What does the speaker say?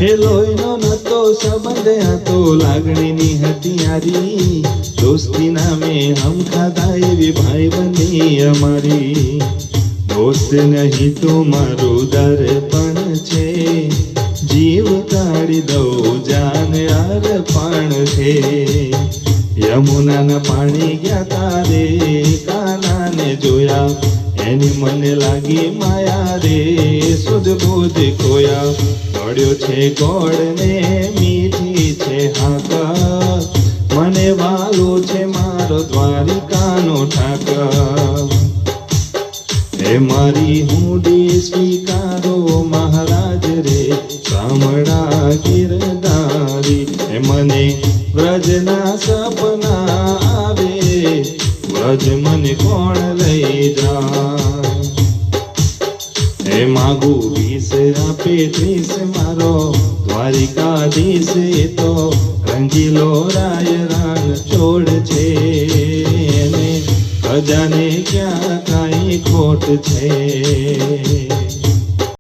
હે લોહીનો નતો સંબંધ હતો લાગણીની હતી યારી દોસ્તી નામે હમ ખાધા એવી ભાઈ બંધી અમારી દોસ્ત નહીં તો મારું દર્પણ છે જીવ કાઢી દઉં જાન અર્પણ છે યમુનાના પાણી ગયા તારે કાનાને જોયા એની મને લાગી માયા રે સુધ બુધ ખોયા મળ્યો છે ગોળ ને મીઠી છે હાકા મને વાલો છે મારો દ્વારિકાનો ઠાકર હે મારી હુંડી સ્વીકારો મહારાજ રે શામળા ગિરધારી હે મને વ્રજના સપના આવે વ્રજ મને કોણ લઈ જાય હે માગું 20 આપે 30 મારો દ્વારિકાધીશ તો રંગીલો રાય રાન છોડ છે ને ખજાને ક્યાં કાંઈ ખોટ છે।